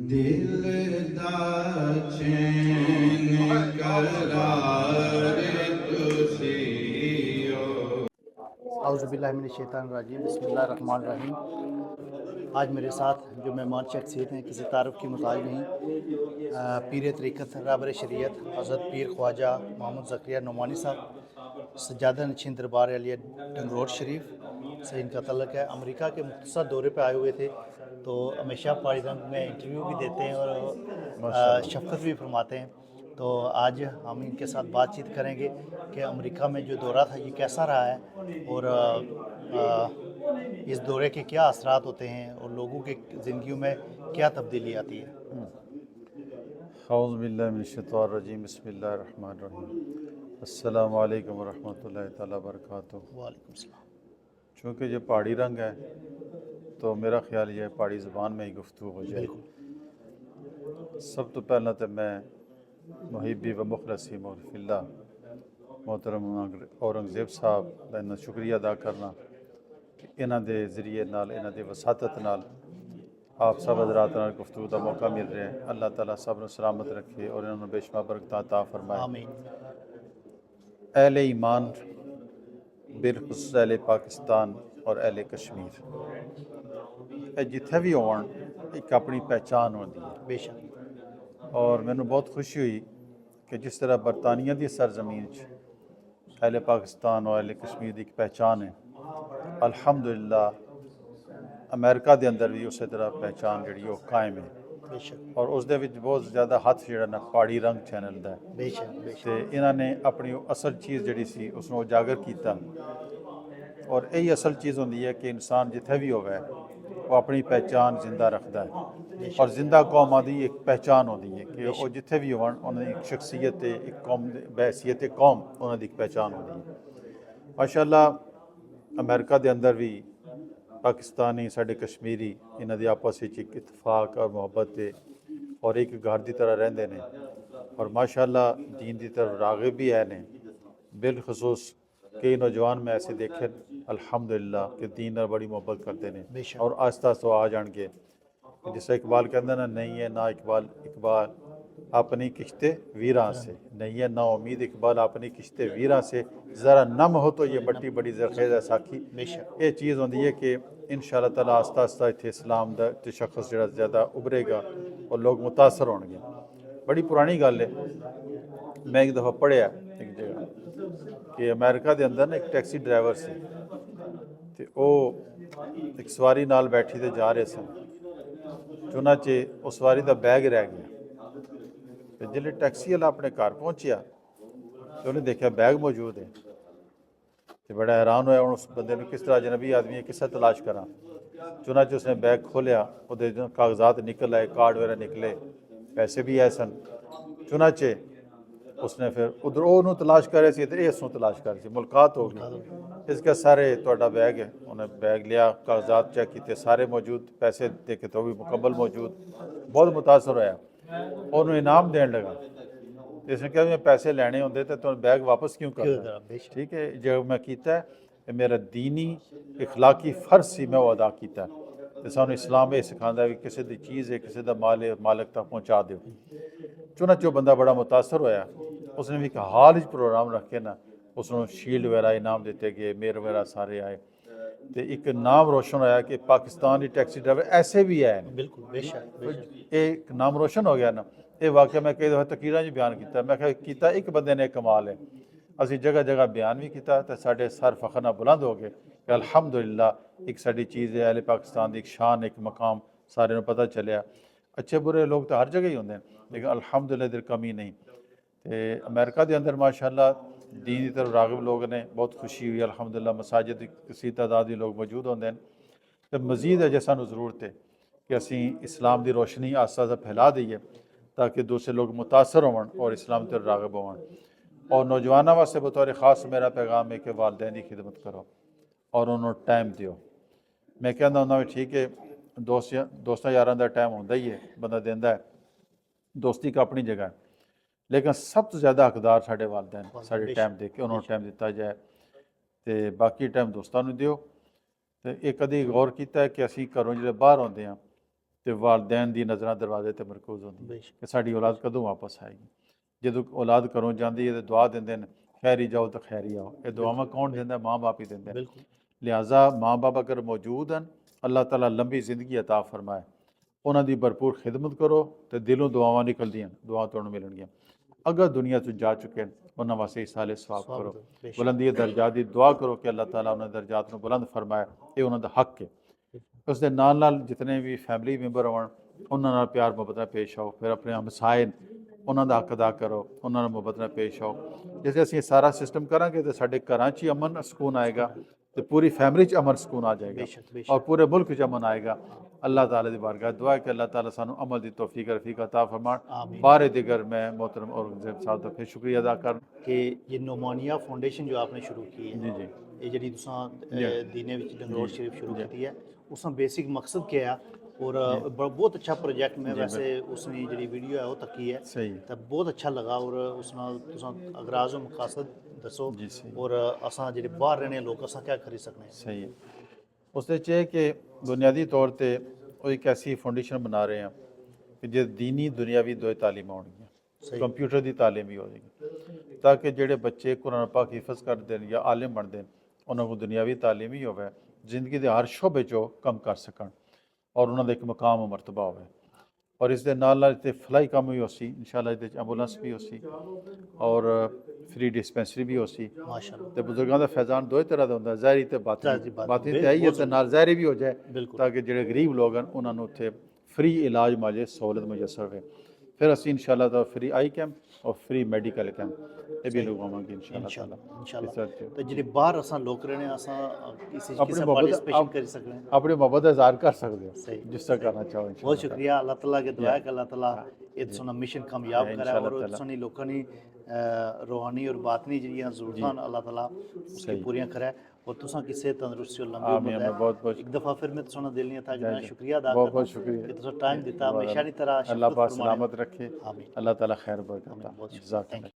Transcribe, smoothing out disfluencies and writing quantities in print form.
दिल दा चैन करार तुसियो। औज़ुबिल्लाहिमिनश्शैतानिर्रजीम बिस्मिल्लाहिर्रहमानिर्रहीम। आज मेरे साथ जो मेहमान शख्सियत हैं, किसी तारुफ़ की मुताज नहीं, पीर तरीक़त रहबर शरीयत हज़रत पीर ख्वाजा मोहम्मद ज़करिया नोमानी साहब, सज्जादा नशीन दरबार अलिया टंगरोट शरीफ से इनका तल्लुक़ है। अमेरिका के मुख्तसर दौरे पर आए हुए थे, तो हमेशा पहाड़ी रंग में इंटरव्यू भी देते हैं और शफ़क़त भी फरमाते हैं। तो आज हम इनके साथ बातचीत करेंगे कि अमेरिका में जो दौरा था ये कैसा रहा है और इस दौरे के क्या असरात होते हैं और लोगों की ज़िंदगियों में क्या तब्दीली आती है। औज़ुबिल्लाहिमिनश्शैतानिर्रजीम बिस्मिल्लाहिर्रहमानिर्रहीम। अस्सलामु अलैकुम वरहमतुल्लाहि तआला बरकातुहू। वालेकुम सलाम। चूँकि ये पहाड़ी रंग है तो मेरा ख्याल ये पहाड़ी ज़बान में ही गुफ्तगू हो जाए। बिल्कुल। सब तो पहला तो मैं मुहिब्बी व मुखलसी मौलफिल्ला मोहतरम औरंगज़ेब साहब का इन्ना शुक्रिया अदा करना कि इन्हां दे ज़रिए नाल इन्हां दी वसातत नाल आप सब हज़रात नाल गुफ्तगू का मौका मिल रहा है। अल्लाह ताला सब नूं सलामत रखे और इन्होंने बेशुमार बरकतां अता फरमाए। आमीन। अहले ईमान बिलखुसूस अहले पाकिस्तान और अहले कश्मीर जिथे भी होवन एक अपनी पहचान होती है बेशक। और मैनू बहुत खुशी हुई कि जिस तरह बरतानिया की सरजमीन अहले पाकिस्तान और अहले कश्मीर की एक पहचान है, अल्हम्दुलिल्लाह अमेरिका के अंदर भी उस तरह पहचान जी कायम है बेशक और उसदे विच बहुत ज़्यादा हथ जो ना पहाड़ी रंग चैनल का है। बेशक तो बेशक इन्होंने अपनी असल चीज़ जी सी उसनों उजागर किया और यही असल चीज़ होंगी है कि इंसान जिथे भी होवे वो अपनी पहचान जिंदा रखता है और जिंदा कौमां की एक पहचान होती है कि वो जिथे भी होवन उन्होंने एक शख्सियत एक कौम बहसीयत कौम उन्होंने एक पहचान होती है। माशाअल्लाह अमेरिका के अंदर भी पाकिस्तानी साढ़े कश्मीरी इन्हों की आपस में एक इतफाक और मुहब्बत है और एक घर की तरह रहते हैं और माशाअल्लाह दीन की तरफ राग़िब भी है ने। बिलखसूस कई नौजवान मैं ऐसे देखे अल्हम्दुलिल्लाह कि दीन नाल बड़ी मुहब्बत करते हैं बेशक और आस्ता आस्ता आ जाएंगे। जिस इकबाल कहते ना नहीं है ना इकबाल इकबाल अपनी किश्ते वीरां से नहीं है ना उम्मीद इकबाल अपनी किश्ते वीरां से ज़रा नम हो तो ये मट्टी बड़ी जरखेज़ है साखी। बेशक ये चीज़ होंगी है कि इंशाअल्लाह ताला आस्ता आस्ता इतने इस्लाम का तशख्खुस जो ज़्यादा उभरेगा और लोग मुतासर होंगे। बड़ी पुरानी गल है, मैं एक दफ़ा पढ़िया एक जगह कि अमेरिका के अंदर ना एक टैक्सी ड्राइवर से वो एक सवारी नाल बैठी ते जा रहे सन, चुनाचे उस सवारी का बैग रह गया। तो जिसले टैक्सी वाला अपने घर पहुंचा तो उन्हें देखा बैग मौजूद है तो बड़ा हैरान होया उस बंदे ने किस तरह अजनबी आदमी है किस तलाश करा। चुनाचे उसने बैग खोलिया, वो कागजात निकल आए, कार्ड वगैरह निकले, पैसे भी आए सन। चुनाचे उसने फिर उधर वो तलाश कर रहे थे, इधर इसनों तलाश कर रहे थे, मुलाकात हो गई। इसका सारे थोड़ा बैग है, उन्हें बैग लिया, कागजात चेक किए, सारे मौजूद, पैसे देखे तो भी मुकम्मल मौजूद। बहुत मुतासर होया, उन्होंने इनाम देने लगा। इसने कहा मैं पैसे लेने होंगे तो तुम बैग वापस क्यों करना। ठीक है, जो मैं किया मेरा दीनी इखलाकी फ़र्ज सी मैं वो अदा किया। तो सानू इस्लाम ये सिखाता है कि किसी की चीज़ है किसी का माल है मालिक तक पहुँचा दो। चुनाचो बंदा बड़ा मुतासर होया, उसने भी एक हाल च प्रोग्राम रख के ना उसनों शील्ड वगैरह इनाम दिते गए, मेयर वगैरह सारे आए। तो एक नाम रोशन होया कि पाकिस्तान की टैक्सी ड्राइवर ऐसे भी है। बिल्कुल बेशक बेशक एक नाम रोशन हो गया ना। ये वाक़या मैं कई दफ़ा तकीरां च बयान किया, मैं किया एक बंदे ने कमाल है। असी जगह जगह बयान भी किया तो साढ़े सर फखर नाल बुलंद हो गए कि अल्हम्दुलिल्लाह एक साड़ी चीज़ है अहले पाकिस्तान की एक शान एक मकाम सारे नूं पता चलिया। अच्छे बुरे लोग तो हर जगह ही होंगे लेकिन अल्हम्दुलिल्लाह इधर कमी नहीं। तो अमेरिका के अंदर माशाअल्लाह दीन की तरफ राग़िब लोग ने, बहुत खुशी हुई अल्हम्दुलिल्लाह। मसाजिद किसी तादाद के लोग मौजूद होंगे तो मज़ीद अजे सानू ज़रूरत है कि असी इस्लाम की रोशनी आस्ता आस्ता फैला दईए ताकि दूसरे लोग मुतासर होवन और इस्लाम की तरफ राग़िब होवन। और नौजवानों वास्ते बतौर ख़ास मेरा पैगाम है कि वालदैन की खिदमत करो और उन्होंने टाइम दियो। मैं कहता हूँ भी ठीक है दोस्तों यारों का टाइम होंदा ही है, बंदा देंदा है, दोस्ती का अपनी जगह है, लेकिन सब तो ज़्यादा हकदार साढ़े वालदैन साढ़े टाइम दे के उन्होंने टाइम दिता जाए तो बाकी टाइम दोस्तों को दियो। तो एक कभी गौर किया है कि असी घरों जो बाहर आते हैं ਤੇ ਵਾਲਿदैन ਦੀ ਨਜ਼ਰਾਂ ਦਰਵਾਜ਼ੇ ਤੇ ਮਰਕੂਜ਼ ਹੁੰਦੀ ਬੇਸ਼ੱਕ। ਕਿ ਸਾਡੀ ਔਲਾਦ ਕਦੋਂ ਵਾਪਸ ਆਏਗੀ। ਜਦੋਂ ਔਲਾਦ ਘਰੋਂ ਜਾਂਦੀ ਹੈ ਤੇ ਦੁਆ ਦਿੰਦੇ ਨੇ ਖੈਰੀ ਜਾਓ ਤਾਂ ਖੈਰੀ ਆਓ। ਇਹ ਦੁਆਵਾਂ ਕੌਣ ਦਿੰਦਾ? ਮਾਂ ਬਾਪ ਹੀ ਦਿੰਦੇ ਨੇ। बिल्कुल ਲਿਹਾਜ਼ਾ ਮਾਂ ਬਾਪ ਅਗਰ ਮੌਜੂਦ ਹਨ, ਅੱਲਾਹ ਤਾਲਾ ਲੰਬੀ ਜ਼ਿੰਦਗੀ ਅਤਾ ਫਰਮਾਏ, ਉਹਨਾਂ ਦੀ ਭਰਪੂਰ ਖਿਦਮਤ ਕਰੋ ਤੇ ਦਿਲੋਂ ਦੁਆਵਾਂ ਨਿਕਲਦੀਆਂ, ਦੁਆ ਤੁਹਾਨੂੰ ਮਿਲਣਗੀਆਂ। ਅਗਰ ਦੁਨੀਆ ਤੋਂ ਜਾ ਚੁੱਕੇ ਹਨ, ਉਹਨਾਂ ਵਾਸਤੇ ਇਸਾਲੇ ਸਵਾਬ ਕਰੋ, ਬੇਸ਼ੱਕ। ਬੁਲੰਦੀ ਦਰਜਾਤ ਦੀ ਦੁਆ ਕਰੋ ਕਿ ਅੱਲਾਹ ਤਾਲਾ ਉਹਨਾਂ ਦੇ ਦਰਜਾਤ ਨੂੰ ਬੁਲੰਦ ਫਰਮਾਏ। ਇਹ ਉਹਨਾਂ ਦਾ ਹੱਕ ਹੈ। ਉਸ ਦੇ ਨਾਲ ਨਾਲ ਜਿਤਨੇ ਵੀ ਫੈਮਿਲੀ ਮੈਂਬਰ ਹੋਣ, ਉਹਨਾਂ ਨਾਲ ਪਿਆਰ ਮੁਹੱਬਤ ਨਾਲ ਪੇਸ਼ ਆਓ। ਫਿਰ ਆਪਣੇ ਹਮਸਾਏ ਉਹਨਾਂ ਦਾ ਹੱਕ ਅਦਾ ਕਰੋ, ਉਹਨਾਂ ਨਾਲ ਮੁਹੱਬਤ ਨਾਲ ਪੇਸ਼ ਆਓ। ਜੇ ਅਸੀਂ ਇਹ ਸਾਰਾ ਸਿਸਟਮ ਕਰਾਂਗੇ ਤਾਂ ਸਾਡੇ ਘਰਾਂ 'ਚ ਹੀ ਅਮਨ ਸਕੂਨ ਆਏਗਾ ਤੇ ਪੂਰੀ ਫੈਮਿਲੀ 'ਚ ਅਮਨ ਸਕੂਨ ਆ ਜਾਏਗਾ बेशक बेशक ਔਰ ਪੂਰੇ ਮੁਲਕ 'ਚ ਅਮਨ ਆਏਗਾ। ਅੱਲਾਹ ਤਾਲਾ ਦੀ ਬਾਰਗਾਹ ਦੁਆ ਹੈ कि अल्लाह ताला सानू अमल की तौफीक रफ़ीक अता फरमान। आमीन। बारे दिगर मैं मोहतरम औरंगज़ेब साहब का फिर शुक्रिया अदा कर। कि ये नोमानिया फाउंडेशन जो आपने शुरू की है, जी जी ये जी तुसां दीने विच डंगरोर शरीफ शुरू की है, उसका बेसिक मकसद क्या है? और बहुत अच्छा प्रोजेक्ट में वैसे उसने जी वीडियो है वो तकी है सही तो बहुत अच्छा लगा। और उस नाल तुसां अगराज और मकासद दसो जी सही और असां जेह्ड़े बाहर रहने लोग असां क्या करी सकने हैं। सही है। उसदे च है कि बुनियादी तौर पर वो एक ऐसी फाउंडेशन बना रहे हैं कि जे दीनी दुनियावी दो तालीम होंगी, सही। कंप्यूटर की तालीम भी हो जाएगी ताकि जेडे बच्चे कुरान पाक हिफज करते हैं या आलिम बनते हैं, उन्होंने दुनियावी तालीम ही होवे, जिंदगी के हर शोबे चो कम कर सकन और उन्होंने एक मकाम और मरतबा होवे। और इस दे नाल नाल इत्थे फलाई कम भी होसी, इंशाअल्लाह इहदे च एंबूलेंस भी होसी और फ्री डिस्पेंसरी भी होसी। माशाअल्लाह ਤੇ ਬਜ਼ੁਰਗਾਂ ਦਾ ਫੈਜ਼ਾਨ ਦੋ ਹੀ ਤਰ੍ਹਾਂ ਦਾ ਹੁੰਦਾ, ਜ਼ਾਹਿਰੀ ਤੇ ਜ਼ਾਹਿਰੀ, ਬਾਤਨੀ। ਬਾਤਨੀ। ਬਾਤਨੀ ਤੇ ਆਈ ਹੈ ਤੇ ਨਾਲ ਜ਼ਾਹਿਰੀ ਵੀ ਹੋ ਜਾਏ ਬਿਲਕੁਲ। ਤਾਂ ਕਿ ਜਿਹੜੇ ਗਰੀਬ ਲੋਕ ਹਨ ਉਹਨਾਂ ਨੂੰ ਉੱਥੇ ਫ੍ਰੀ ਇਲਾਜ ਮਾਜੇ ਸਹੂਲਤ ਮੁਯੱਸਰ ਹੋਵੇ। ਫਿਰ ਅਸੀਂ ਇਨਸ਼ਾਅੱਲਾ ਦਾ ਫ੍ਰੀ ਆਈ ਕੈਂਪ ਔਰ ਫ੍ਰੀ ਮੈਡੀਕਲ ਕੈਂਪ ਇਹ ਵੀ ਲਗਾਵਾਂਗੇ ਇਨਸ਼ਾਅੱਲਾ ਤਾਲਾ। इंशाल्लाह तो जेह्ड़े बाहर असां लोग रहने असां इस अपनी किसी मोहब्बत पार्टिसिपेशन करी सकने हैं। ਆਪਣੀ ਮੁਹੱਬਤ ਦਾ ਇਜ਼ਹਾਰ ਕਰ ਸਕਦੇ ਹੋ सही। ਜਿਸ ਤਰ੍ਹਾਂ ਕਰਨਾ ਚਾਹੋ बहुत ਇਨਸ਼ਾਅੱਲਾ। शुक्रिया अल्लाह ताला के दुआ है कि अल्लाह ताला ये तुसां मिशन कामयाब या करे इंशाअल्लाह और ताला। तुसां लोकां दी रूहानी और बातनी जेह्ड़ियां ज़रूरतां अल्लाह ताला उसकी सही। पूरियां करे और तुसां की सेहत तंदरुस्ती और लंबी आमीन, उम्र बहुत बहुत एक दफ़ा फिर मैं तुसां दिल नहीं था कि मैं शुक्रिया अदा बहुत करता बहुत शुक्रिया कि तुसां टाइम दिता हमेशा की तरह अल्लाह शफकत पाक फरमाने। सलामत रखे, आमीन। अल्लाह ताला खैर बरकत बहुत अता। शुक्रिया। जज़ाकल्लाह।